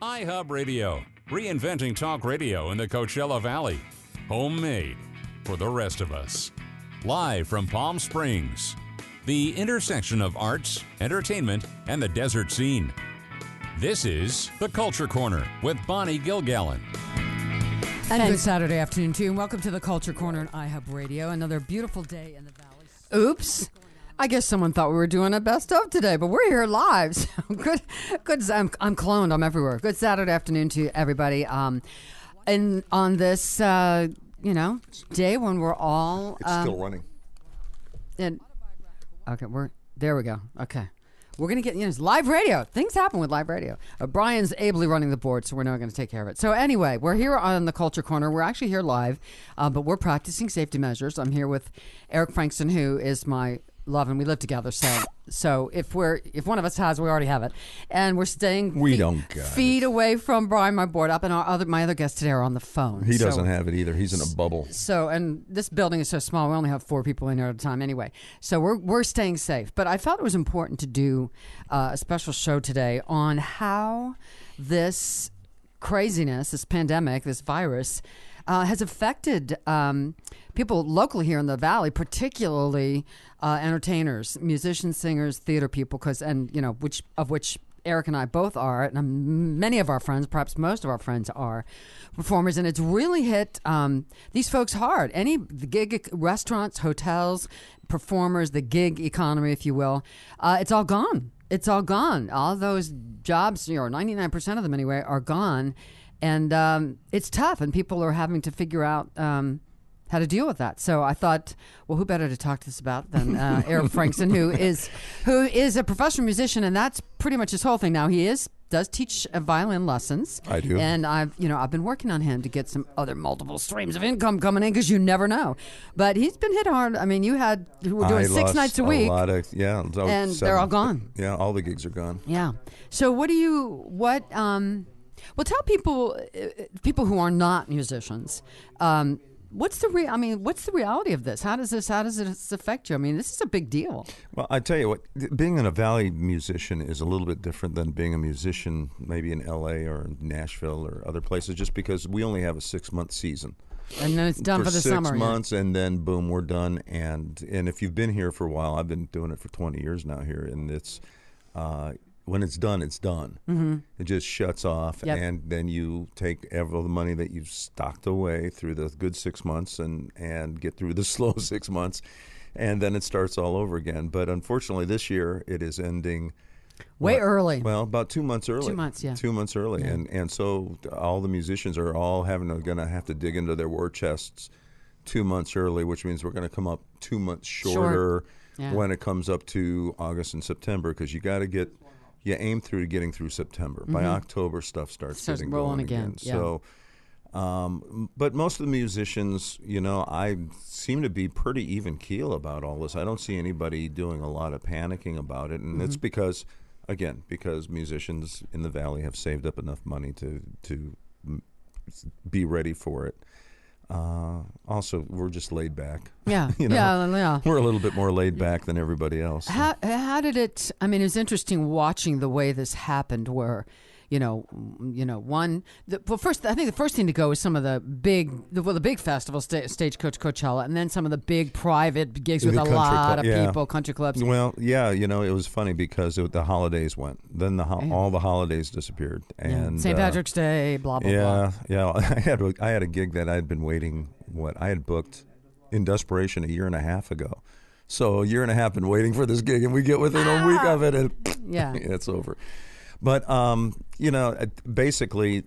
iHub Radio, reinventing talk radio in the Coachella Valley. Homemade for the rest of us. Live from Palm Springs, the intersection of arts, entertainment, and the desert scene. This is The Culture Corner with Bonnie Gilgallen. And good Saturday afternoon to you, and welcome to The Culture Corner on iHub Radio. Another beautiful day in the valley. Oops. I guess someone thought we were doing a best of today, but we're here live. So good. I'm cloned. I'm everywhere. Good Saturday afternoon to everybody. And on this, day when we're all it's still running. Okay, there we go. Okay. We're going to get, it's live radio. Things happen with live radio. Brian's ably running the board, so we're now going to take care of it. So anyway, we're here on the Culture Corner. We're actually here live, but we're practicing safety measures. I'm here with Eric Frankson, who is my love, and we live together. So if one of us has, we already have it, and we're staying feet away from Brian, my board up, and my other guests today are on the phone. He doesn't have it either. He's in a bubble. So, and this building is so small, we only have 4 people in here at a time anyway. So we're staying safe. But I felt it was important to do a special show today on how this craziness, this pandemic, this virus, has affected people locally here in the valley, particularly entertainers, musicians, singers, theater people, which Eric and I both are, and many of our friends, perhaps most of our friends, are performers, and it's really hit these folks hard. The gig restaurants, hotels, performers, the gig economy, if you will, it's all gone. It's all gone. All those jobs, 99% of them anyway, are gone. And it's tough, and people are having to figure out how to deal with that. So I thought, well, who better to talk to this about than Eric Frankson, who is a professional musician, and that's pretty much his whole thing now. He does teach violin lessons. I do, and I've been working on him to get some other multiple streams of income coming in, because you never know. But he's been hit hard. I mean, we're doing 6 nights a week, and 7, they're all gone. Yeah, all the gigs are gone. Yeah. So well, tell people who are not musicians, what's the reality of this? How does this affect you? I mean, this is a big deal. Well, I tell you what, being in a Valley musician is a little bit different than being a musician maybe in L.A. or Nashville or other places, just because we only have a 6-month season. And then it's done for the summer. 6 months, and then boom, we're done. And if you've been here for a while, I've been doing it for 20 years now here, and it's when it's done, it's done. Mm-hmm. It just shuts off, and then you take all the money that you've stocked away through the good 6 months and get through the slow 6 months, and then it starts all over again. But unfortunately, this year it is ending way early. Well, about 2 months early. 2 months, yeah. 2 months early, yeah. and so all the musicians are all going to have to dig into their war chests 2 months early, which means we're going to come up 2 months shorter when it comes up to August and September, because you aim through getting through September. Mm-hmm. By October, stuff starts getting rolling going again. Yeah. So, but most of the musicians, I seem to be pretty even keel about all this. I don't see anybody doing a lot of panicking about it, and it's because musicians in the Valley have saved up enough money to be ready for it. Also, we're just laid back. Yeah, We're a little bit more laid back than everybody else. How did it? I mean, it was interesting watching the way this happened. Where, first, I think the first thing to go is some of the big festivals, Stagecoach, Coachella, and then some of the big private gigs with a lot of people, country clubs. Well, it was funny because the holidays went. Then all the holidays disappeared, and St. Patrick's Day, blah blah blah. Yeah. I had a gig that I had been waiting. I had booked in desperation a year and a half ago. So a year and a half been waiting for this gig, and we get within a week of it, and it's over. But basically,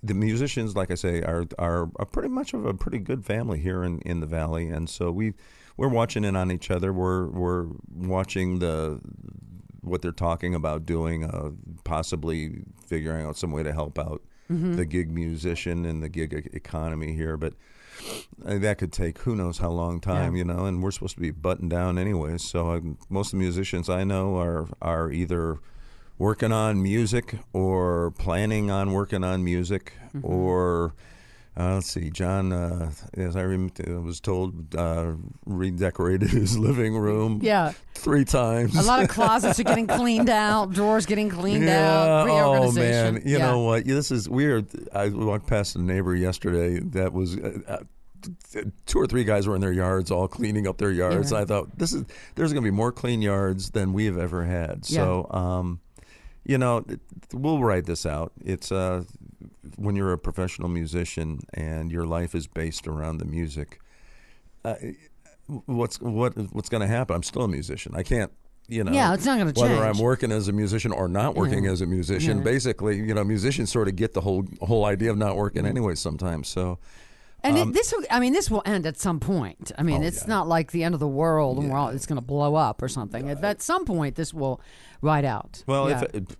the musicians, like I say, are pretty much of a pretty good family here in the Valley, and so we're watching in on each other. We're watching what they're talking about doing, possibly figuring out some way to help out the gig musician and the gig economy here, but that could take who knows how long time, and we're supposed to be buttoned down anyways. So most of the musicians I know are either working on music or planning on working on music or Let's see, John, as I was told, redecorated his living room 3 times. A lot of closets are getting cleaned out, drawers getting cleaned out, reorganization. Oh, man. You know what? This is weird. I walked past a neighbor yesterday that was 2 or 3 guys were in their yards all cleaning up their yards. I thought, there's going to be more clean yards than we have ever had. So, we'll write this out. It's when you're a professional musician and your life is based around the music, what's going to happen? I'm still a musician. I can't, it's not going to change. Whether I'm working as a musician or not working as a musician, basically, musicians sort of get the whole idea of not working anyway sometimes. So. And this will end at some point. I mean, it's not like the end of the world and it's going to blow up or something. At some point, this will ride out. Well,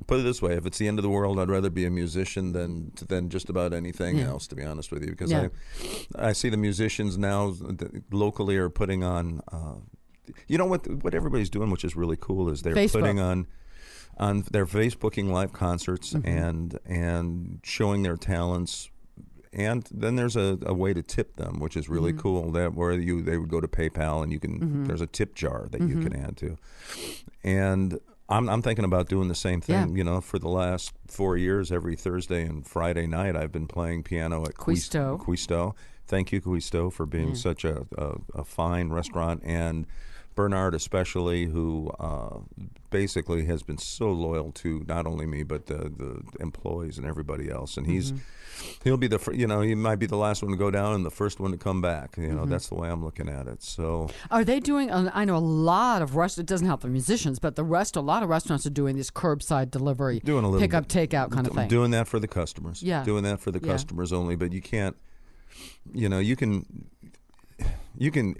put it this way: if it's the end of the world, I'd rather be a musician than just about anything else. To be honest with you, because I see the musicians now locally are putting on. What everybody's doing, which is really cool, is they're putting on their Facebooking live concerts and showing their talents. And then there's a way to tip them, which is really cool. That where they would go to PayPal and you can there's a tip jar that you can add to. And I'm thinking about doing the same thing. For the last 4 years, every Thursday and Friday night, I've been playing piano at Quisto. Thank you, Quisto, for being such a fine restaurant, and Bernard especially, who basically has been so loyal to not only me but the employees and everybody else. And he'll be he might be the last one to go down and the first one to come back. That's the way I'm looking at it. So are they doing? I know a lot of restaurants. It doesn't help the musicians, but a lot of restaurants are doing this curbside delivery, doing a little pick up, takeout kind of thing. Doing that for the customers. Yeah, doing that for the customers only. But you can't. You can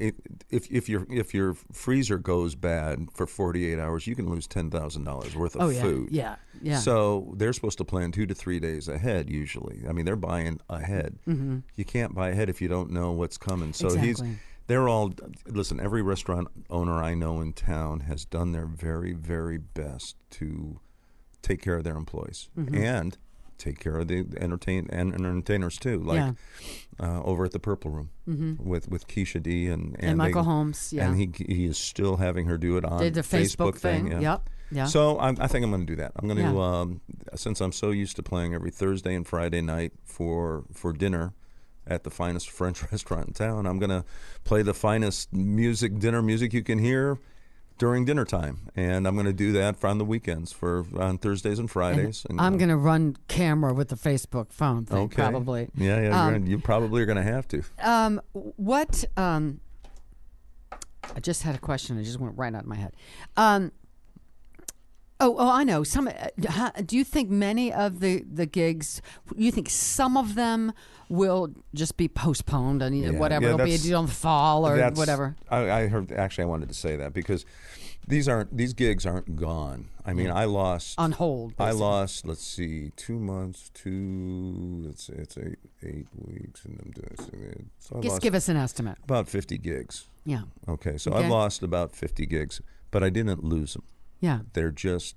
if your freezer goes bad for 48 hours, you can lose $10,000 worth of food. Yeah. So they're supposed to plan 2 to 3 days ahead usually. I mean, they're buying ahead. You can't buy ahead if you don't know what's coming. So listen, every restaurant owner I know in town has done their very, very best to take care of their employees and take care of the entertainers too, like over at the Purple Room with Keisha D and Michael Holmes. Yeah, and he is still having her do it on the Facebook thing. Yep. Yeah. So I think I'm going to do that. I'm going to since I'm so used to playing every Thursday and Friday night for dinner at the finest French restaurant in town, I'm going to play the finest dinner music you can hear during dinner time, and I'm going to do that on the weekends on Thursdays and Fridays. And I'm going to run camera with the Facebook phone thing, probably. Yeah, you probably are going to have to. I just had a question. It just went right out of my head. I know. Do you think many of the gigs? You think some of them will just be postponed and whatever? It'll be a deal in the fall or whatever. I heard. Actually, I wanted to say that because these gigs aren't gone. I mean, I lost on hold. Basically. I lost. Let's see, 2 months. It's 8 weeks, and I'm doing. So just give us an estimate. About 50 gigs. Yeah. Okay, so I lost about 50 gigs, but I didn't lose them. Yeah. They're just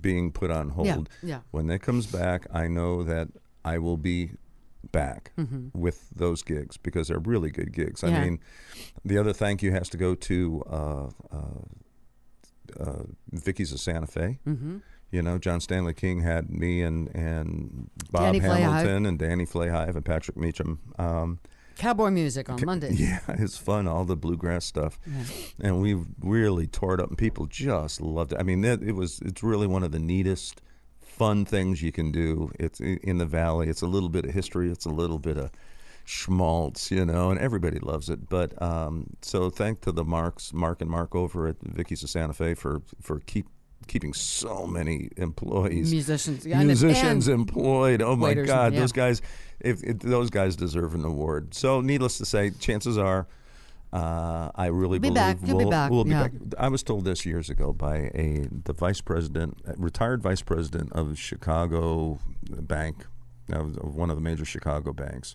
being put on hold. Yeah. When that comes back, I know that I will be back with those gigs because they're really good gigs. I mean, the other thank you has to go to Vicky's of Santa Fe. John Stanley King had me and Bob Danny Hamilton and Danny Flayhive and Patrick Meacham. Cowboy music on Mondays. Yeah, it's fun, all the bluegrass stuff. And we really tore it up, and people just loved it. I mean, it's really one of the neatest, fun things you can do. It's in the Valley. It's a little bit of history. It's a little bit of schmaltz, and everybody loves it. But so thank to the Mark and Mark over at Vicky's of Santa Fe for keeping so many employees, musicians employed. Oh my God, those guys! Those guys deserve an award. So, needless to say, chances are, I really believe we'll be back. I was told this years ago by the retired vice president of Chicago Bank, one of the major Chicago banks,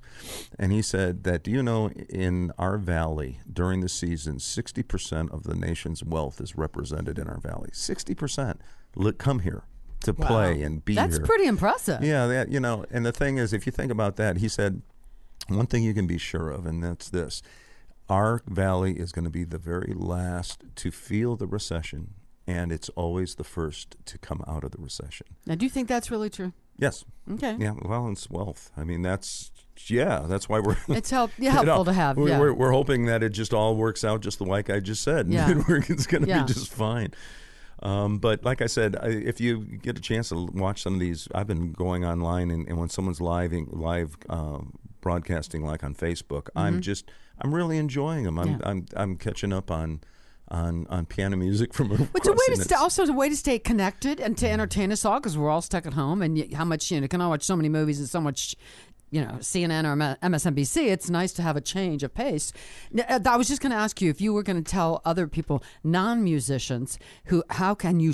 and he said that, do you know, in our valley during the season, 60% of the nation's wealth is represented in our valley. 60% come here to play and be here. That's pretty impressive. Yeah, and the thing is, if you think about that, he said one thing you can be sure of, and that's this. Our valley is going to be the very last to feel the recession, and it's always the first to come out of the recession. Now, do you think that's really true? Yes. Okay. Yeah, well, it's wealth. I mean, that's why we're... It's helpful to have, We're hoping that it just all works out just like I just said. Yeah. It's going to be just fine. But like I said, if you get a chance to watch some of these, I've been going online, and when someone's live broadcasting, like on Facebook, I'm really enjoying them. I'm catching up on piano music from across. It's also a way to stay connected and to entertain us all, because we're all stuck at home, and how much you can all watch so many movies and so much. CNN or MSNBC, it's nice to have a change of pace. I was just going to ask you if you were going to tell other people, non-musicians, how can you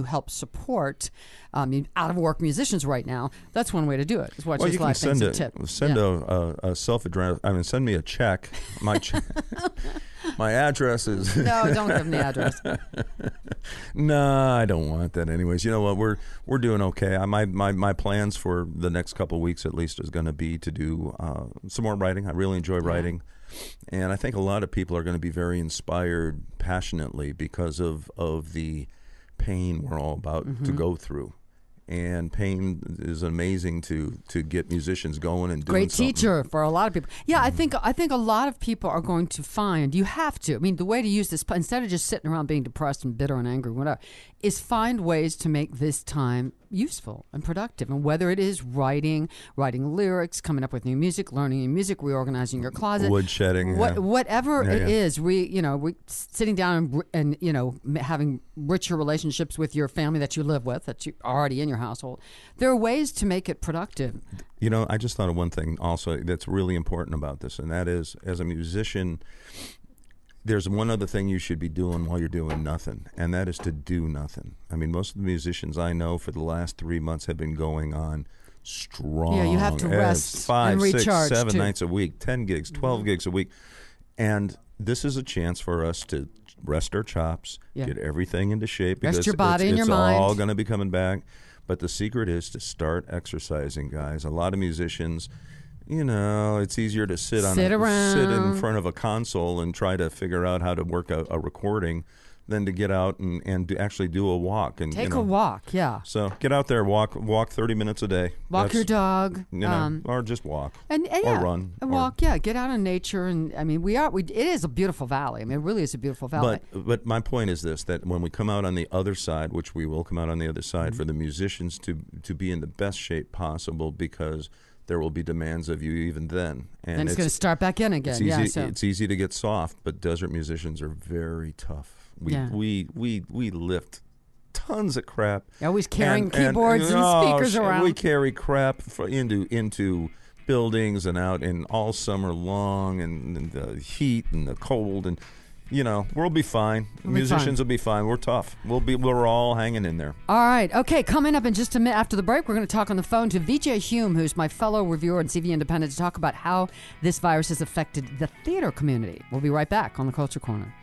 help support out-of-work musicians right now? That's one way to do it. Is watch you can send a send me a check. My address is... No, don't give them the address. No, I don't want that anyways. You know what? We're doing okay. My plans for the next couple of weeks at least is going to be to do some more writing. I really enjoy writing. And I think a lot of people are going to be very inspired passionately because of the pain we're all about to go through. And pain is amazing to get musicians going and doing great something. Teacher for a lot of people. Yeah, I think a lot of people are going to find you have to. I mean, the way to use this, instead of just sitting around being depressed and bitter and angry, whatever, is find ways to make this time useful and productive. And whether it is writing lyrics, coming up with new music, learning new music, reorganizing your closet, woodshedding, whatever it is, we sitting down and having richer relationships with your family that you live with, that you already in your household. There are ways to make it productive. I just thought of one thing also that's really important about this, and that is, as a musician, there's one other thing you should be doing while you're doing nothing, and that is to do nothing. I mean, most of the musicians I know for the last 3 months have been going on strong. Yeah, you have to rest 5, and 6, recharge 7 too. nights a week, 10 gigs, 12 gigs a week. And this is a chance for us to rest our chops, get everything into shape. Rest because your body and your mind. It's all going to be coming back. But the secret is to start exercising, guys. A lot of musicians... it's easier to sit in front of a console and try to figure out how to work a recording than to get out and actually do a walk. And Take a walk, yeah. So get out there, walk 30 minutes a day. Walk your dog. Or just walk. Or run. And walk, get out in nature. And I mean, it is a beautiful valley. I mean, it really is a beautiful valley. But my point is this, that when we come out on the other side, which we will come out on the other side, for the musicians to be in the best shape possible, because there will be demands of you even then. And it's going to start back in again. It's easy to get soft, but desert musicians are very tough. We lift tons of crap. Always carrying keyboards and speakers around. We carry crap into buildings and out in all summer long, and the heat and the cold, and we'll be fine. Musicians will be fine. We're tough. We're all hanging in there. All right. Okay, coming up in just a minute after the break, we're going to talk on the phone to VJ Hume, who's my fellow reviewer in CV Independent, to talk about how this virus has affected the theater community. We'll be right back on the Culture Corner.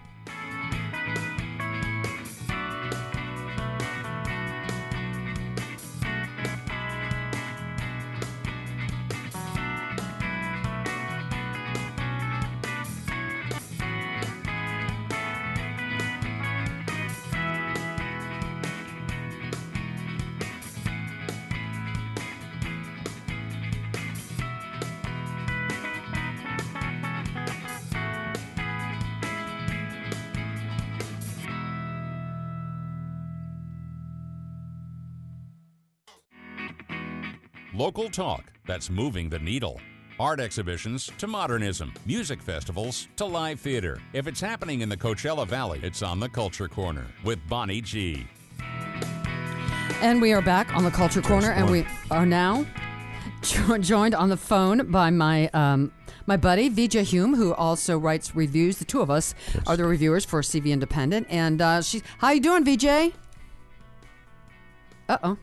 Local talk that's moving the needle. Art exhibitions to modernism, music festivals to live theater. If it's happening in the Coachella Valley, it's on the Culture Corner with Bonnie G. And we are back on the Culture Corner, and we are now joined on the phone by my buddy VJ Hume, who also writes reviews. The two of us are the reviewers for CV Independent. And how you doing, VJ? Uh-oh.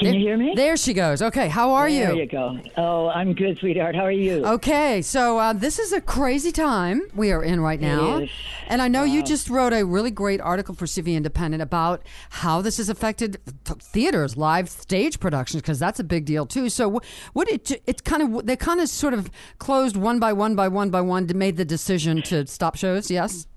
Can you hear me? There she goes. Okay, how are you? There you go. Oh, I'm good, sweetheart. How are you? Okay, so this is a crazy time we are in right now. It is. And I know you just wrote a really great article for CV Independent about how this has affected theaters, live stage productions, because that's a big deal too. So they kind of sort of closed one by one made the decision to stop shows, yes?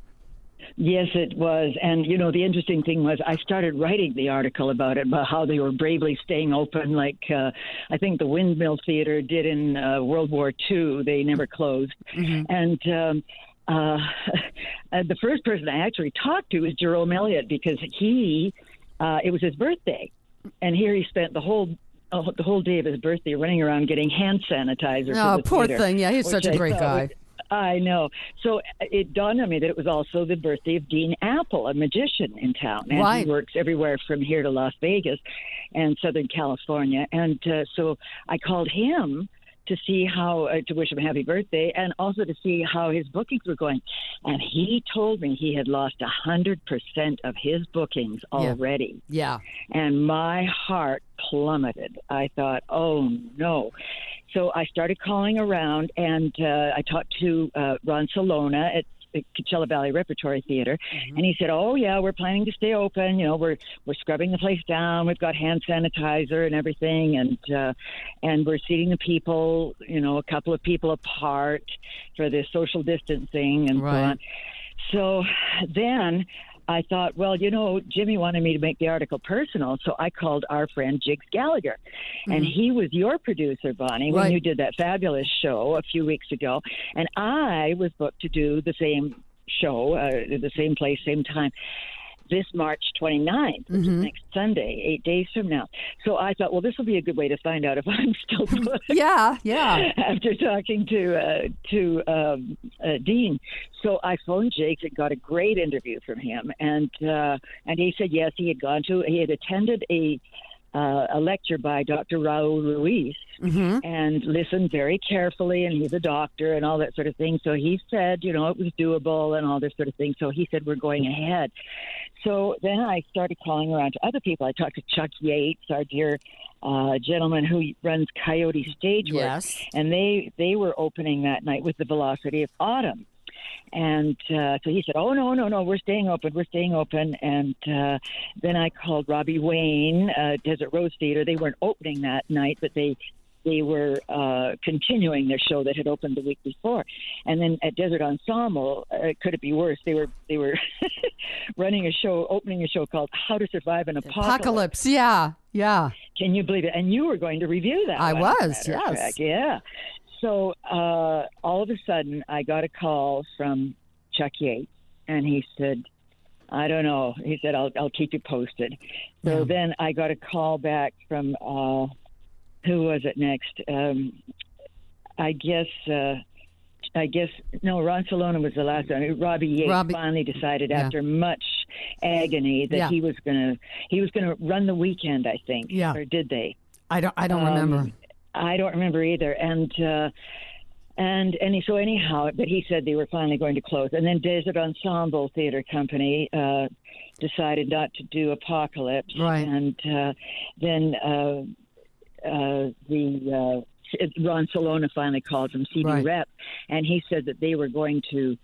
Yes, it was. And, the interesting thing was I started writing the article about it, about how they were bravely staying open, like I think the Windmill Theater did in World War II. They never closed. Mm-hmm. And the first person I actually talked to was Jerome Elliott, because it was his birthday. And here he spent the whole day of his birthday running around getting hand sanitizer. Oh, poor theater, thing. Yeah, he's such a great guy. I know. So it dawned on me that it was also the birthday of Dean Apple, a magician in town. And right. He works everywhere from here to Las Vegas and Southern California. And so I called him to see to wish him a happy birthday, and also to see how his bookings were going. And he told me he had lost 100% of his bookings already. Yeah. And my heart plummeted. I thought, oh, no. So I started calling around, and I talked to Ron Salona at the Coachella Valley Repertory Theater, and he said, "Oh yeah, we're planning to stay open. We're scrubbing the place down. We've got hand sanitizer and everything, and we're seating the people, a couple of people apart for the social distancing and so on." So then I thought, well, Jimmy wanted me to make the article personal, so I called our friend Jigs Gallagher. And he was your producer, Bonnie, when you did that fabulous show a few weeks ago. And I was booked to do the same show, the same place, same time, this March 29th, which is next Sunday, 8 days from now. So I thought, well, this will be a good way to find out if I'm still booked. Yeah. After talking to Dean. So I phoned Jake and got a great interview from him. And he said, yes, he had attended a lecture by Dr. Raul Ruiz and listened very carefully, and he's a doctor and all that sort of thing. So he said, it was doable and all this sort of thing. So he said, we're going ahead. So then I started calling around to other people. I talked to Chuck Yates, our dear gentleman who runs Coyote Stageworks. Yes. And they were opening that night with the Velocity of Autumn. And so he said, oh, no, we're staying open. And then I called Robbie Wayne, Desert Rose Theater. They weren't opening that night, but they were continuing their show that had opened the week before. And then at Desert Ensemble, could it be worse? They were opening a show called How to Survive an Apocalypse. Yeah. Can you believe it? And you were going to review that. I was, yes. Yeah. So all of a sudden, I got a call from Chuck Yates, and he said, I don't know. He said, I'll keep you posted. So then I got a call back from, who was it next? I guess, Ron Salona was the last one. Robbie Yates finally decided after much agony that he was gonna run the weekend, I think. Yeah. Or did they? I don't remember. I don't remember either. And so anyhow, but he said they were finally going to close. And then Desert Ensemble Theater Company decided not to do Apocalypse. Right. And then Ron Salona finally called from CD Rep, and he said that they were going to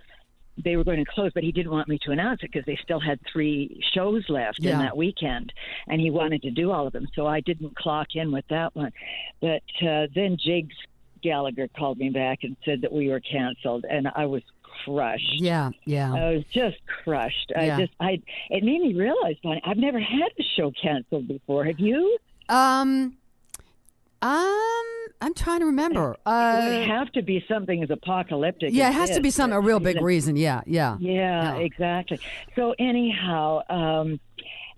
close, but he didn't want me to announce it because they still had 3 shows left in that weekend, and he wanted to do all of them. So I didn't clock in with that one. But then Jigs Gallagher called me back and said that we were canceled, and I was crushed. Yeah. I was just crushed. It made me realize, Bonnie, I've never had a show canceled before. Have you? I'm trying to remember. It would have to be something as apocalyptic. Yeah, it has to be a real big reason. Yeah, exactly. So anyhow,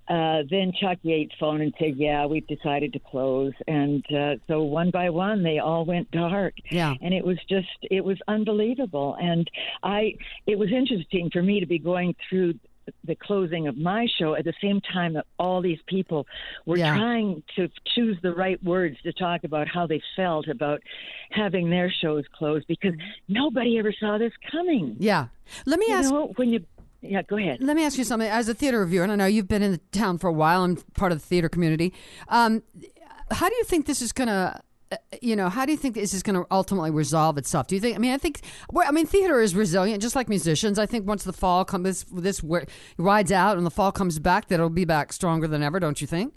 then Chuck Yates phoned and said, "Yeah, we've decided to close." And so one by one, they all went dark. Yeah, and it was unbelievable. And it was interesting for me to be going through the closing of my show at the same time that all these people were trying to choose the right words to talk about how they felt about having their shows closed, because nobody ever saw this coming. Yeah. Let me ask Yeah, go ahead. Let me ask you something. As a theater reviewer, and I know you've been in the town for a while and part of the theater community, how do you think this is going to? How do you think this is going to ultimately resolve itself? Do you think? Theater is resilient, just like musicians. I think once the fall comes, this rides out, and the fall comes back, that it'll be back stronger than ever. Don't you think?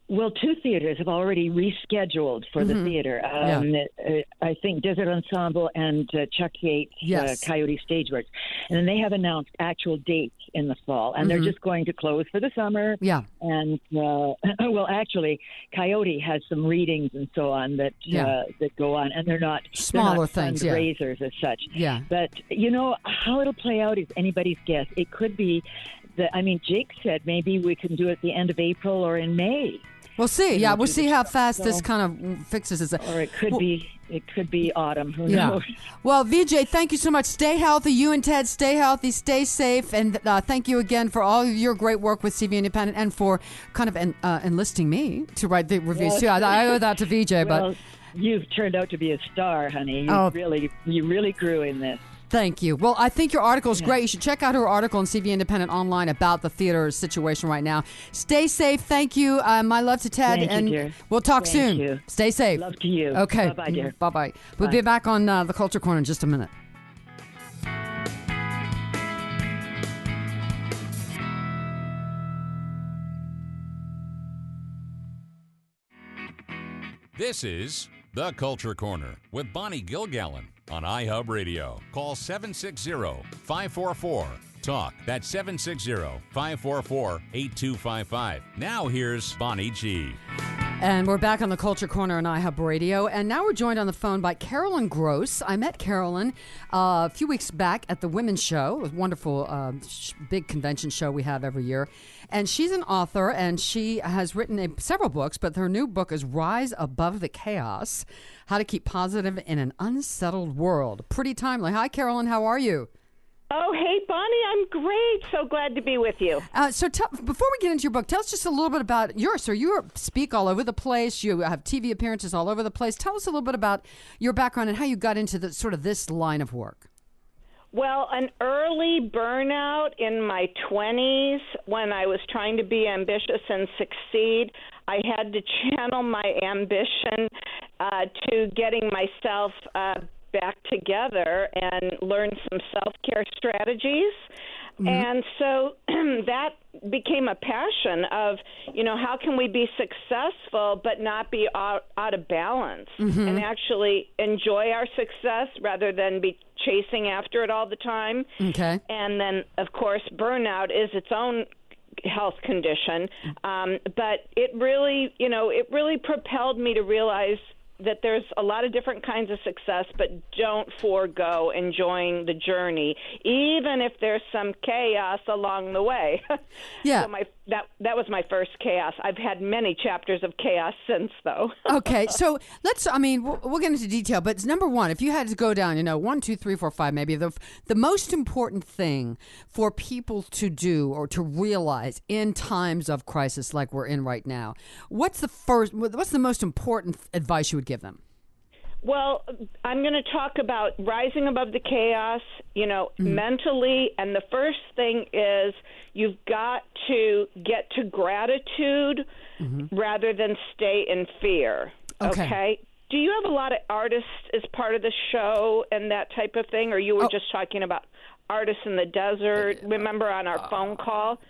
Well, 2 theaters have already rescheduled for the theater. I think Desert Ensemble and Chuck Yates, Coyote Stageworks. And then they have announced actual dates in the fall. And they're just going to close for the summer. Yeah. And, actually, Coyote has some readings and so on that go on. And they're not smaller things, fundraisers as such. Yeah. But, how it'll play out is anybody's guess. It could be Jake said maybe we can do it at the end of April or in May. We'll see. Yeah, we'll see how fast this kind of fixes itself. Or it could be autumn. Who knows? Well, VJ, thank you so much. Stay healthy. You and Ted, stay healthy, stay safe, and thank you again for all of your great work with CV Independent and for kind of enlisting me to write the reviews too. I owe that to VJ, but you've turned out to be a star, honey. You really grew in this. Thank you. Well, I think your article is great. You should check out her article on CV Independent online about the theater situation right now. Stay safe. Thank you. My love to Ted. Thank you, dear. We'll talk soon. You. Stay safe. Love to you. Okay. Bye-bye, dear. Bye-bye. We'll be back on the Culture Corner in just a minute. This is The Culture Corner with Bonnie Gilgallen on iHub Radio. Call 760-544-TALK. That's 760-544-8255. Now here's Bonnie G. And we're back on the Culture Corner on iHub Radio. And now we're joined on the phone by Carolyn Gross. I met Carolyn a few weeks back at the Women's Show, a wonderful big convention show we have every year. And she's an author, and she has written several books, but her new book is Rise Above the Chaos, How to Keep Positive in an Unsettled World. Pretty timely. Hi, Carolyn. How are you? Oh, hey, Bonnie. I'm great. So glad to be with you. Before we get into your book, tell us just a little bit about yours. So you speak all over the place. You have TV appearances all over the place. Tell us a little bit about your background and how you got into this line of work. Well, an early burnout in my 20s when I was trying to be ambitious and succeed. I had to channel my ambition to getting myself back together and learn some self-care strategies. Mm-hmm. And so that became a passion of, how can we be successful but not be out of balance and actually enjoy our success rather than be chasing after it all the time. Okay. And then, of course, burnout is its own health condition. But it really propelled me to realize that there's a lot of different kinds of success, but don't forego enjoying the journey, even if there's some chaos along the way. Yeah. So that was my first chaos. I've had many chapters of chaos since, though. Okay, so we'll get into detail, but number one, if you had to go down, 1, 2, 3, 4, 5, maybe the most important thing for people to do or to realize in times of crisis like we're in right now, what's the most important advice you would give them? Well, I'm going to talk about rising above the chaos, mentally. And the first thing is you've got to get to gratitude rather than stay in fear. Okay? Do you have a lot of artists as part of the show and that type of thing? Or you were just talking about artists in the desert, remember, on our phone call?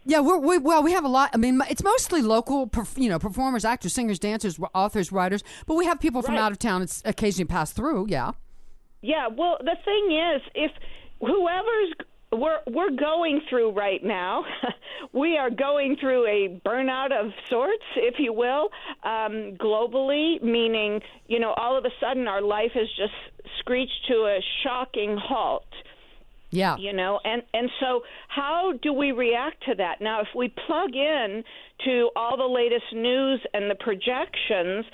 Yeah, we have a lot. It's mostly local, performers, actors, singers, dancers, authors, writers, but we have people from out of town that's occasionally pass through, yeah. Yeah, well, the thing is, if whoever's we're going through right now, we are going through a burnout of sorts, if you will, globally, meaning, all of a sudden our life has just screeched to a shocking halt. Yeah. And so how do we react to that? Now, if we plug in to all the latest news and the projections,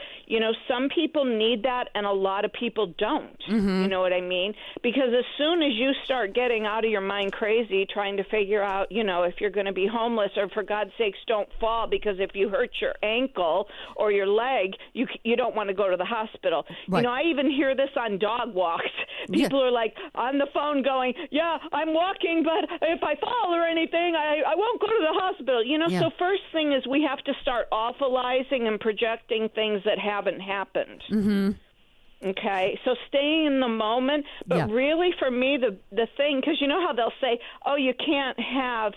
some people need that and a lot of people don't. You know what I mean? Because as soon as you start getting out of your mind crazy, trying to figure out, if you're going to be homeless, or for God's sakes, don't fall, because if you hurt your ankle or your leg, you don't want to go to the hospital. Right. I even hear this on dog walks. People are like on the phone going, yeah, I'm walking, but if I fall or anything, I won't go to the hospital. So first thing is we have to start awfulizing and projecting things that haven't happened. Mm-hmm. Okay, so staying in the moment, but really for me, the thing, because you know how they'll say, oh, you can't have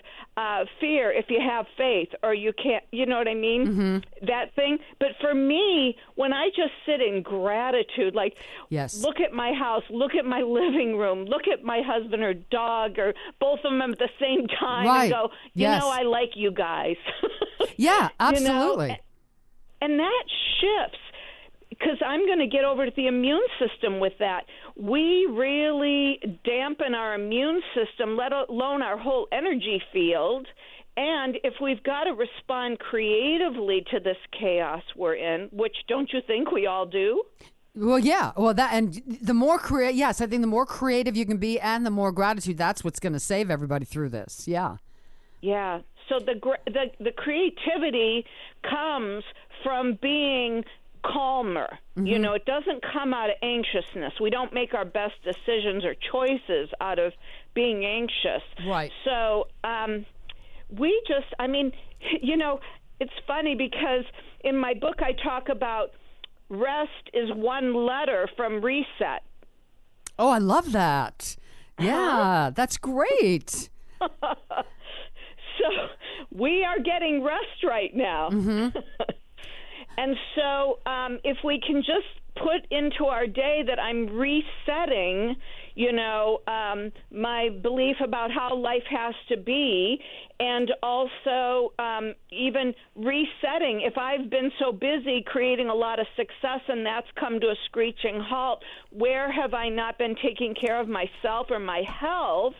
fear if you have faith, or you can't, you know what I mean? Mm-hmm. That thing. But for me, when I just sit in gratitude, like, look at my house, look at my living room, look at my husband or dog, or both of them at the same time, and go, you know, I like you guys. Yeah, absolutely. You know? And that shifts. Because I'm going to get over to the immune system with that. We really dampen our immune system, let alone our whole energy field. And if we've got to respond creatively to this chaos we're in, which don't you think we all do? Well, yeah. Well, that, and the more yes, I think the more creative you can be, and the more gratitude, that's what's going to save everybody through this. Yeah. Yeah. So the creativity comes from being calmer. You know, it doesn't come out of anxiousness. We don't make our best decisions or choices out of being anxious. Right. So we just, I mean, you know, it's funny because in my book I talk about rest is one letter from reset. Oh, I love that. Yeah, that's great. So we are getting rest right now. Mm-hmm. And so if we can just put into our day that I'm resetting, you know, my belief about how life has to be, and also even resetting. If I've been so busy creating a lot of success and that's come to a screeching halt, where have I not been taking care of myself or my health?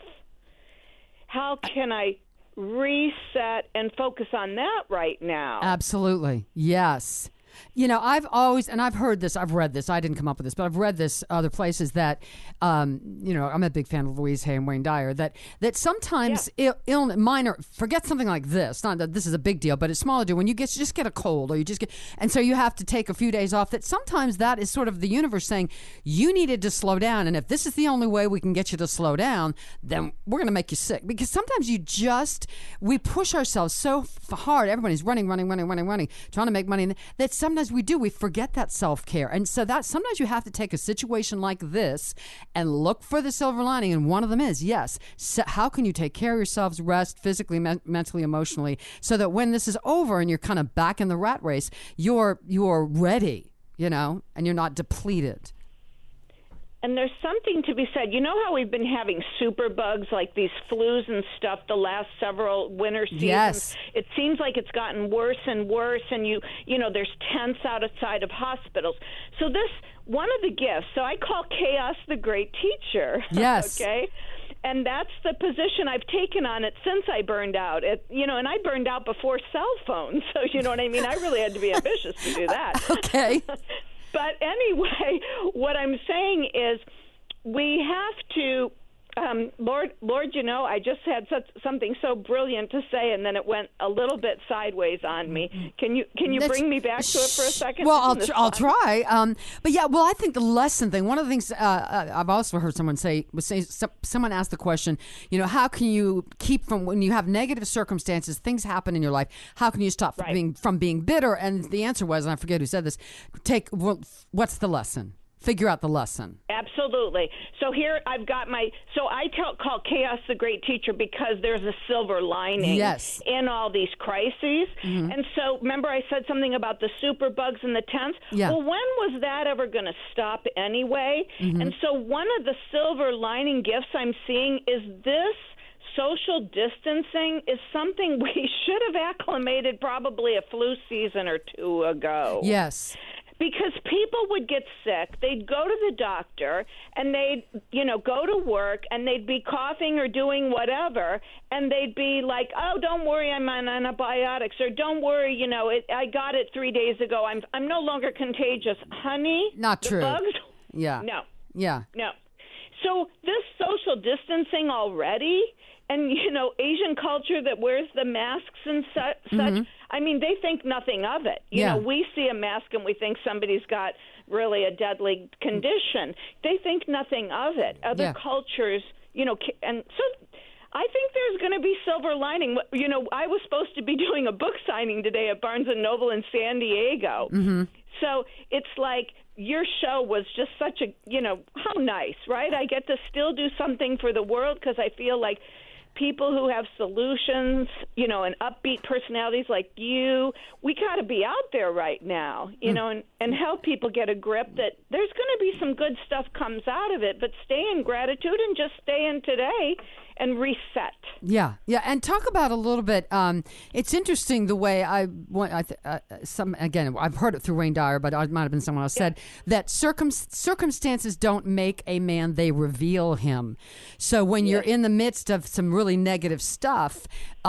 How can I reset and focus on that right now? Absolutely. Yes. You know, I've always, and I've heard this, I've read this, I didn't come up with this, but I've read this other places that, you know, I'm a big fan of Louise Hay and Wayne Dyer, that sometimes minor, forget something like this, not that this is a big deal, but it's smaller deal, when you just get a cold, or you just get, and so you have to take a few days off, that sometimes that is sort of the universe saying, you needed to slow down, and if this is the only way we can get you to slow down, then we're going to make you sick. Because sometimes we push ourselves so hard, everybody's running, trying to make money, that sometimes we forget that self-care. And so that sometimes you have to take a situation like this and look for the silver lining. And one of them is, how can you take care of yourselves, rest physically, mentally, emotionally, so that when this is over and you're kind of back in the rat race, you're ready, you know, and you're not depleted. And there's something to be said. You know how we've been having super bugs, like these flus and stuff, the last several winter seasons? Yes. It seems like it's gotten worse and worse, and you know, there's tents outside of hospitals. So this, one of the gifts, so I call chaos the great teacher. Yes. Okay? And that's the position I've taken on it since I burned out. You know, and I burned out before cell phones, so you know what I mean? I really had to be ambitious to do that. Okay. But anyway, what I'm saying is we have to, Lord, you know, I just had something so brilliant to say, and then it went a little bit sideways on me. Can you bring me back to it for a second? Well, I'll try. But yeah, well, I think the lesson thing, one of the things I've also heard someone say, someone asked the question, you know, how can you keep from, when you have negative circumstances, things happen in your life, how can you stop from being bitter? And the answer was, and I forget who said this, what's the lesson? Figure out the lesson. Absolutely. So here I've got so I call chaos the great teacher because there's a silver lining in all these crises. Mm-hmm. And so remember I said something about the super bugs and the tents? Yeah. Well, when was that ever going to stop anyway? Mm-hmm. And so one of the silver lining gifts I'm seeing is this social distancing is something we should have acclimated probably a flu season or two ago. Yes. Because people would get sick, they'd go to the doctor, and they'd, you know, go to work, and they'd be coughing or doing whatever, and they'd be like, oh, don't worry, I'm on antibiotics, or don't worry, you know, I got it 3 days ago, I'm no longer contagious. Honey? Not true. Bugs? Yeah. No. Yeah. No. So this social distancing already, and, you know, Asian culture that wears the masks and such, I mean, they think nothing of it. You know, we see a mask and we think somebody's got really a deadly condition. They think nothing of it. Other cultures, you know, and so I think there's going to be silver lining. You know, I was supposed to be doing a book signing today at Barnes & Noble in San Diego. Mm-hmm. So it's like your show was just such a, you know, how nice, right? I get to still do something for the world because I feel like people who have solutions, you know, and upbeat personalities like you, we got to be out there right now, you know, and help people get a grip that there's going to be some good stuff comes out of it, but stay in gratitude and just stay in today and reset. Yeah, and talk about a little bit. It's interesting the way again, I've heard it through Wayne Dyer, but it might have been someone else said that circumstances don't make a man; they reveal him. So when you're in the midst of some really negative stuff,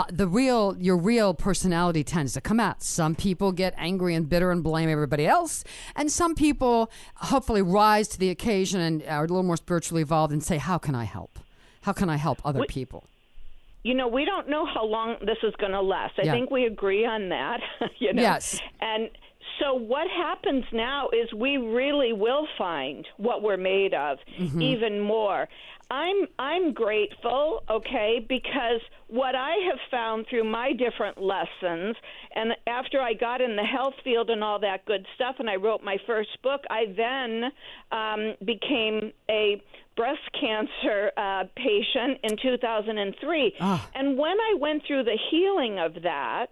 your real personality tends to come out. Some people get angry and bitter and blame everybody else, and some people hopefully rise to the occasion and are a little more spiritually evolved and say, "How can I help? How can I help other people?" You know, we don't know how long this is going to last. I think we agree on that. You know? Yes. And so what happens now is we really will find what we're made of even more. I'm grateful, okay, because what I have found through my different lessons, and after I got in the health field and all that good stuff, and I wrote my first book, I then became a breast cancer patient in 2003. And when I went through the healing of that,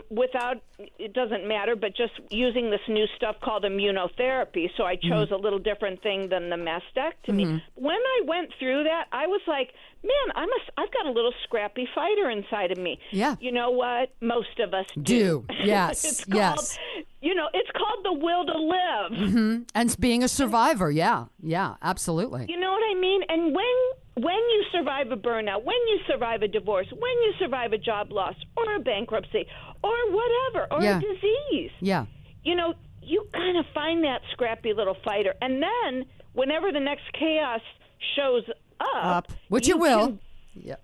without, it doesn't matter, but just using this new stuff called immunotherapy. So I chose a little different thing than the mastectomy. When I went through that, I was like, man, I've got a little scrappy fighter inside of me. Yeah. You know what? Most of us do. Yes. It's called, you know, it's called the will to live. And being a survivor. Yeah, absolutely. You know what I mean? And when you survive a burnout, when you survive a divorce, when you survive a job loss or a bankruptcy or whatever, or a disease, you know, you kind of find that scrappy little fighter. And then whenever the next chaos shows up, which it will. Yep.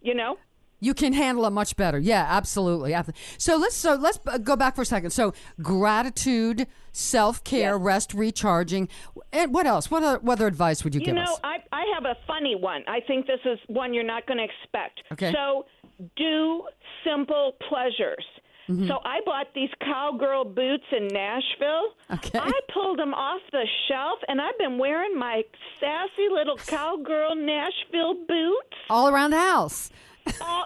You know? You can handle it much better. Yeah, absolutely. So let's go back for a second. So gratitude, self-care, rest, recharging. And what else? What other advice would you give us? You know, I have a funny one. I think this is one you're not going to expect. Okay. So do simple pleasures. So I bought these cowgirl boots in Nashville. Okay. I pulled them off the shelf, and I've been wearing my sassy little cowgirl Nashville boots all around the house.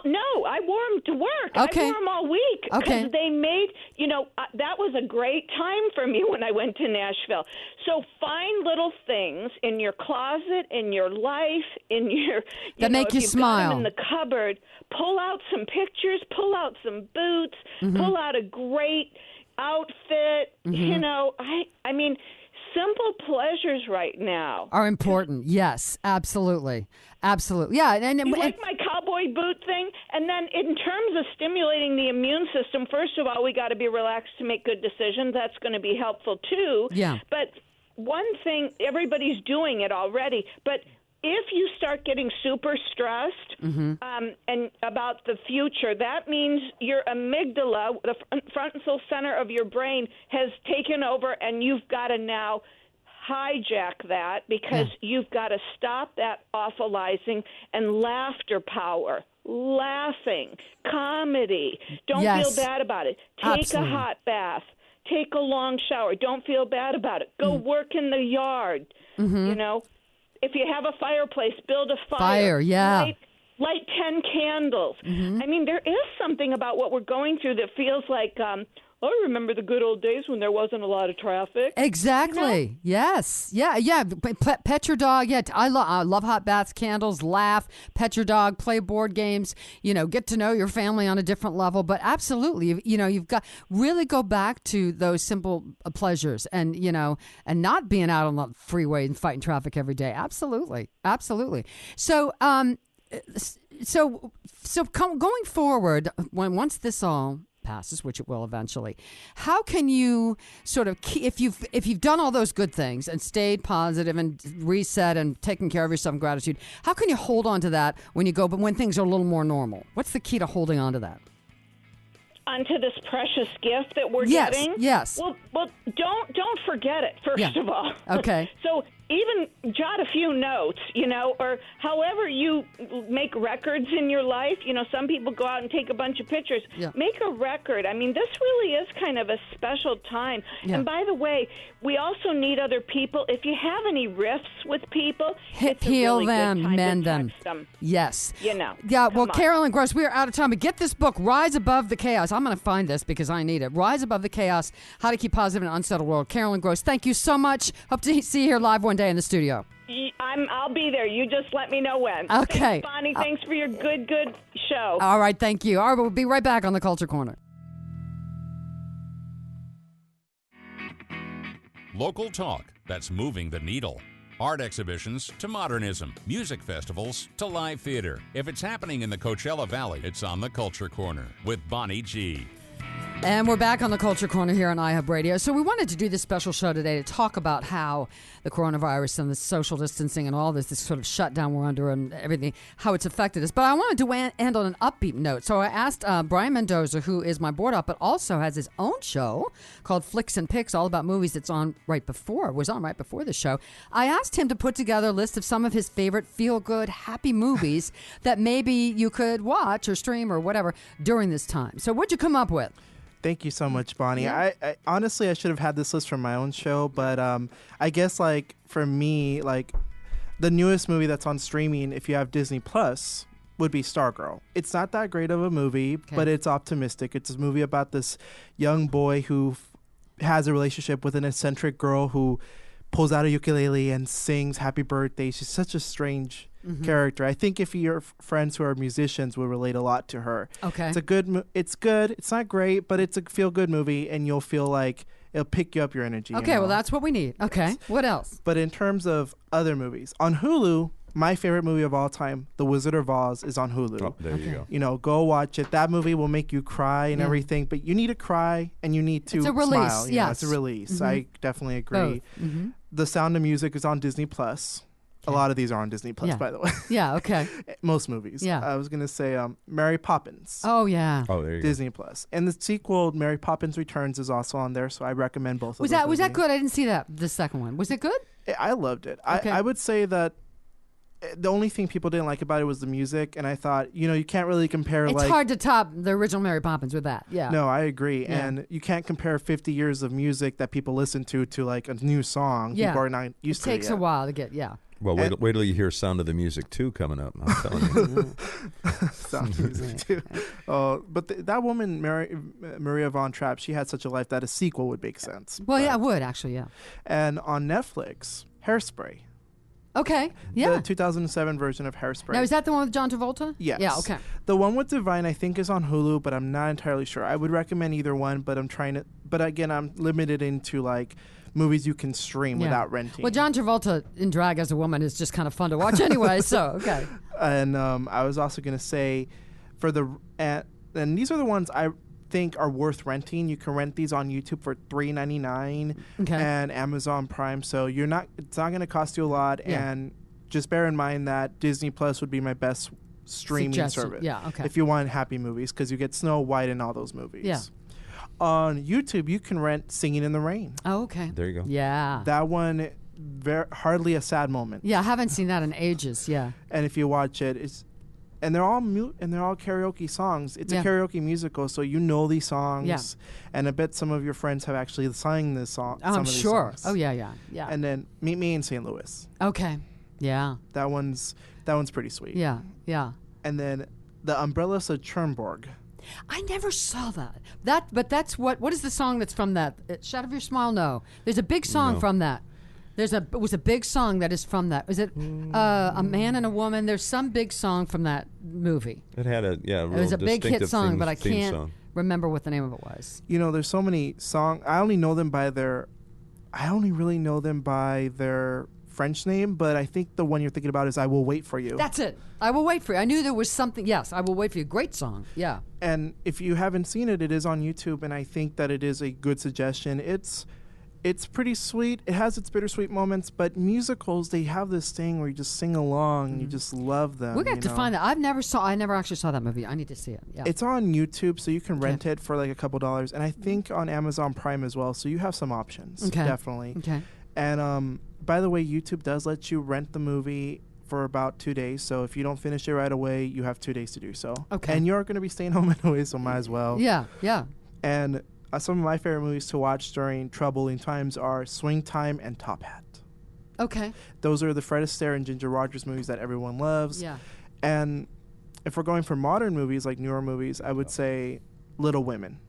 No, I wore them to work. Okay. I wore them all week because they made, you know, that was a great time for me when I went to Nashville. So find little things in your closet, in your life, in your that make you smile. Got them in the cupboard. Pull out some pictures. Pull out some boots. Pull out a great outfit. You know, I mean, simple pleasures right now are important. Yes, absolutely. Yeah, and like my cowboy boot thing. And then in terms of stimulating the immune system, first of all, we got to be relaxed to make good decisions. That's going to be helpful too. Yeah. But one thing, everybody's doing it already, but if you start getting super stressed and about the future, that means your amygdala, the frontal center of your brain, has taken over, and you've got to now hijack that because you've got to stop that awfulizing and laughter power. Laughing, comedy. Don't feel bad about it. Take a hot bath. Take a long shower. Don't feel bad about it. Go work in the yard. You know, if you have a fireplace, build a fire. Light 10 candles. I mean, there is something about what we're going through that feels like, I remember the good old days when there wasn't a lot of traffic. Exactly. You know? Yes. Yeah. Pet your dog. Yeah. I love hot baths, candles, laugh, pet your dog, play board games, you know, get to know your family on a different level. But absolutely, you know, you've got really go back to those simple pleasures and, you know, and not being out on the freeway and fighting traffic every day. Absolutely. So, going forward, once this all passes, which it will eventually, how can you sort of if you've done all those good things and stayed positive and reset and taken care of yourself in gratitude, how can you hold on to that when things are a little more normal? What's the key to holding on to that? Onto this precious gift that we're getting? Yes. Well, don't forget it, first of all. Okay. So even jot a few notes, or however you make records in your life. Some people go out and take a bunch of pictures. Yeah. Make a record. I mean, this really is kind of a special time. Yeah. And by the way, we also need other people. If you have any riffs with people, it's a Heal really them, good time mend to them. text them. Yes. Yeah, well, come on. Carolyn Gross, we are out of time. But get this book, Rise Above the Chaos. I'm going to find this because I need it. Rise Above the Chaos, How to Keep Positive in an Unsettled World. Carolyn Gross, thank you so much. Hope to see you here live one day in the studio. I'll be there. You just let me know when. Okay. Thanks, Bonnie. Thanks for your good show. All right, thank you. All right, we'll be right back on the Culture Corner. Local talk that's moving the needle. Art exhibitions to modernism, music festivals to live theater. If it's happening in the Coachella Valley, it's on the Culture Corner with Bonnie G. And we're back on the Culture Corner here on iHub Radio. So we wanted to do this special show today to talk about how the coronavirus and the social distancing and all this sort of shutdown we're under and everything, how it's affected us. But I wanted to end on an upbeat note. So I asked Brian Mendoza, who is my board op, but also has his own show called Flicks and Picks, all about movies that's was on right before the show. I asked him to put together a list of some of his favorite feel-good, happy movies that maybe you could watch or stream or whatever during this time. So what'd you come up with? Thank you so much, Bonnie. Yeah. I honestly, I should have had this list from my own show, but I guess for me, the newest movie that's on streaming, if you have Disney Plus, would be Stargirl. It's not that great of a movie, but it's optimistic. It's a movie about this young boy who has a relationship with an eccentric girl who pulls out a ukulele and sings Happy Birthday. She's such a strange character. I think if your friends who are musicians will relate a lot to her. Okay. It's good. It's not great, but it's a feel-good movie, and you'll feel like it'll pick you up your energy. Okay, well, that's what we need. Okay, what else? But in terms of other movies, on Hulu, my favorite movie of all time, The Wizard of Oz, is on Hulu. Oh, there you go. Go watch it. That movie will make you cry and everything, but you need to cry and you need to It's a release, smile. yes. It's a release. I definitely agree. Both. The Sound of Music is on Disney Plus. A lot of these are on Disney Plus, by the way. Yeah, okay. Most movies. Yeah. I was going to say Mary Poppins. Oh, yeah. Oh, there you Disney Plus. And the sequel, Mary Poppins Returns, is also on there, so I recommend both of Was those. Was that good? I didn't see the second one. Was it good? I loved it. Okay. I would say that the only thing people didn't like about it was the music, and I thought, you can't really compare. It's hard to top the original Mary Poppins with that. Yeah. No, I agree, Yeah. and you can't compare 50 years of music that people listen to a new song. Yeah. People are not used to it. It takes a while to get. Yeah. Well, wait till you hear Sound of the Music 2 coming up. I'm telling you. Sound music too. But that woman, Maria Von Trapp, she had such a life that a sequel would make sense. Well, yeah, it would actually. Yeah. And on Netflix, Hairspray. Okay. Yeah. The 2007 version of Hairspray. Now, is that the one with John Travolta? Yes. Yeah. Okay. The one with Divine, I think, is on Hulu, but I'm not entirely sure. I would recommend either one, but But again, I'm limited into movies you can stream without renting. Well, John Travolta in drag as a woman is just kind of fun to watch anyway. So okay. And I was also going to say, and these are the ones I think are worth renting. You can rent these on YouTube for $3.99 and Amazon Prime. So it's not going to cost you a lot. Yeah. And just bear in mind that Disney Plus would be my best streaming Suggestion. service. Yeah, okay. If you want happy movies, because you get Snow White and all those movies. Yeah. On YouTube, you can rent Singing in the Rain. Oh, okay. There you go. Yeah. That one, hardly a sad moment. Yeah, I haven't seen that in ages. Yeah. And if you watch it, and they're all karaoke songs. It's a karaoke musical, so you know these songs. Yeah. And I bet some of your friends have actually sung this song. Oh, some I'm of these sure. songs. Oh, yeah. And then Meet Me in St. Louis. Okay. Yeah. That one's pretty sweet. Yeah. And then The Umbrellas of Cherbourg. I never saw that. But that's what is the song that's from that? Shout of Your Smile? No. There's a big song from that. It was a big song that is from that. Was it A Man and a Woman? There's some big song from that movie. It had a It was a big hit song, but I can't remember what the name of it was. There's so many songs. I only really know them by their French name, but I think the one you're thinking about is I Will Wait for You. That's it. I Will Wait for You. I knew there was something. Yes, I Will Wait for You. Great song. Yeah. And if you haven't seen it, it is on YouTube, and I think that it is a good suggestion. It's pretty sweet. It has its bittersweet moments, but musicals, they have this thing where you just sing along and you just love them. We're going to have to find that. I never actually saw that movie. I need to see it. Yeah. It's on YouTube, so you can rent it for a couple $, and I think on Amazon Prime as well, so you have some options. Definitely. Okay. And by the way, YouTube does let you rent the movie for about 2 days. So if you don't finish it right away, you have 2 days to do so. Okay. And you're going to be staying home anyway, so might as well. Yeah, yeah. And some of my favorite movies to watch during troubling times are Swing Time and Top Hat. Okay. Those are the Fred Astaire and Ginger Rogers movies that everyone loves. Yeah. And if we're going for modern movies, like newer movies, I would say Little Women.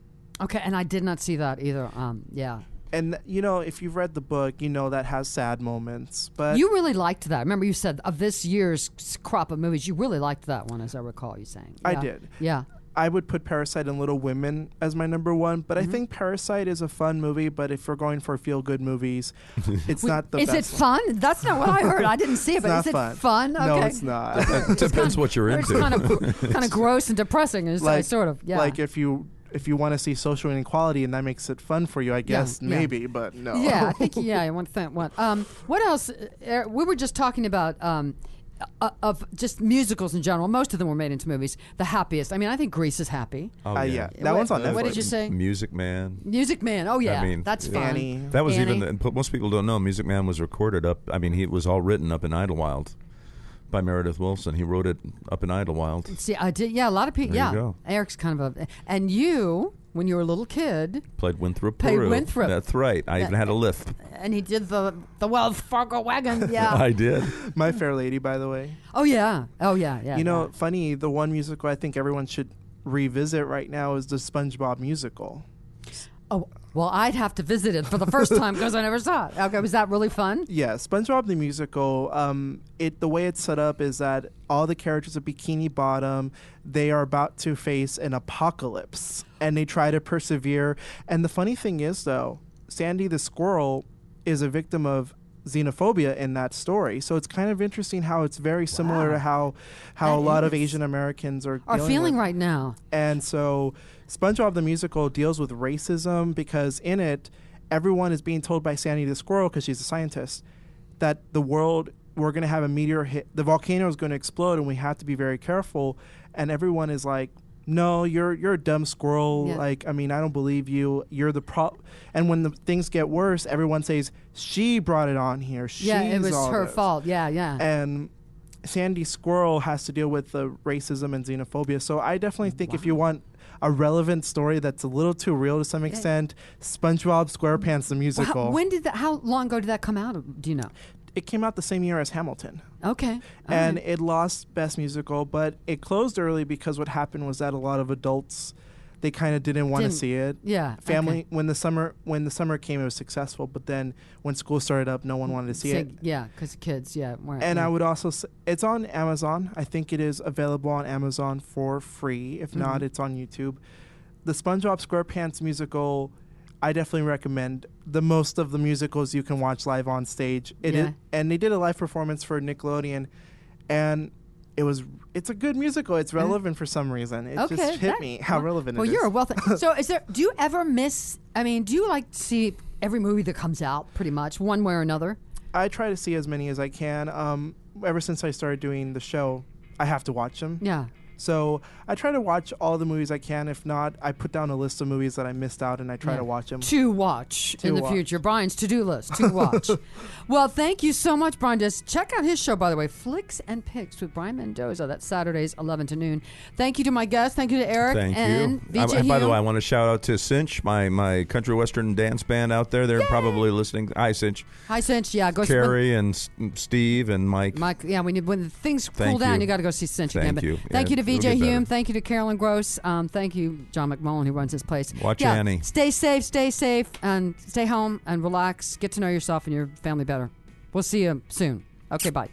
Okay, and I did not see that either. Yeah. And, you know, if you've read the book, you know that has sad moments. But You really liked that. Remember you said of this year's crop of movies, you really liked that one, as I recall you saying. I Yeah. did. Yeah. I would put Parasite and Little Women as my number one, but Mm-hmm. I think Parasite is a fun movie. But if we're going for feel-good movies, it's not the Is best. it fun? That's not what I heard. I didn't see it, but It's is not it fun? Okay. No, it's not. Depends what you're It's into. kind of gross and depressing. Is sort of. Yeah. Like if you want to see social inequality and that makes it fun for you, I guess yeah. maybe, but no. Yeah, I think I want to think what. What else? We were just talking about of just musicals in general. Most of them were made into movies. The happiest. I mean, I think Grease is happy. Oh, Yeah, that one's on Netflix. What did you say? Music Man. Music Man. Oh yeah, I mean, that's yeah. fun. Annie. That was Annie. but most people don't know Music Man was recorded up. I mean, it was all written up in Idlewild by Meredith Willson. He wrote it up in Idlewild. See, I did. Yeah, a lot of people. There Yeah, you go. Eric's kind of a. And you, when you were a little kid, Played Winthrop Played Peru. Winthrop. That's right. I even had a lift. and he did the Wells Fargo wagon. Yeah. I did. My Fair Lady, by the way. Oh yeah. Oh yeah. Yeah. You know, yeah. funny, the one musical I think everyone should revisit right now is the SpongeBob musical. Oh well, I'd have to visit it for the first time because I never saw it. Okay, was that really fun? Yeah, SpongeBob the musical. The way it's set up is that all the characters are Bikini Bottom. They are about to face an apocalypse, and they try to persevere. And the funny thing is, though, Sandy the squirrel is a victim of xenophobia in that story. So it's kind of interesting how it's very similar to how a lot of Asian Americans are feeling with. right now. And so SpongeBob the musical deals with racism because in it, everyone is being told by Sandy the squirrel, because she's a scientist, that we're going to have a meteor hit. The volcano is going to explode and we have to be very careful. And everyone is like, no, you're a dumb squirrel. Yeah. Like, I mean, I don't believe you. You're the And when the things get worse, everyone says, she brought it on here. Yeah, it was all her this." fault. Yeah, yeah. And Sandy Squirrel has to deal with the racism and xenophobia. So I definitely think if you want a relevant story that's a little too real to some extent, SpongeBob SquarePants the musical. How long ago did that come out? Do you know? It came out the same year as Hamilton. Okay. All And right. it lost Best Musical, but it closed early because what happened was that a lot of adults, they kind of didn't want to see it. Yeah. Family okay. when the summer came, it was successful, but then when school started up, no one wanted to see it. Yeah, because kids, weren't. And yeah. I would also say it's on Amazon. I think it is available on Amazon for free. If not, it's on YouTube. The SpongeBob SquarePants musical, I definitely recommend. The most of the musicals you can watch live on stage. And they did a live performance for Nickelodeon, and it's a good musical. It's relevant for some reason. It just hit me how relevant it is. Well, you're a wealth. So, do you ever miss? I mean, do you like to see every movie that comes out, pretty much one way or another? I try to see as many as I can. Ever since I started doing the show, I have to watch them. Yeah. So I try to watch all the movies I can. If not, I put down a list of movies that I missed out, and I try to watch them. To watch in the future. Brian's to-do list, to watch. Well, thank you so much, Brian. Just check out his show, by the way, Flicks and Picks with Brian Mendoza. That's Saturdays, 11 to noon. Thank you to my guests. Thank you to Eric Thank and you. VJ Hume. By the way, I want to shout out to Cinch, my country western dance band out there. They're probably listening. Hi, Cinch. Hi, Cinch. Yeah, go Carrie and Steve and Mike. Mike, yeah, when things cool Thank down, you. you got to go see Cinch again. Thank you. Thank Yeah, you to it'll VJ get Hume. better. Thank you to Carolyn Gross. Thank you, John McMullen, who runs this place. Watch Annie. Stay safe, and stay home and relax. Get to know yourself and your family better. We'll see you soon. Okay, bye.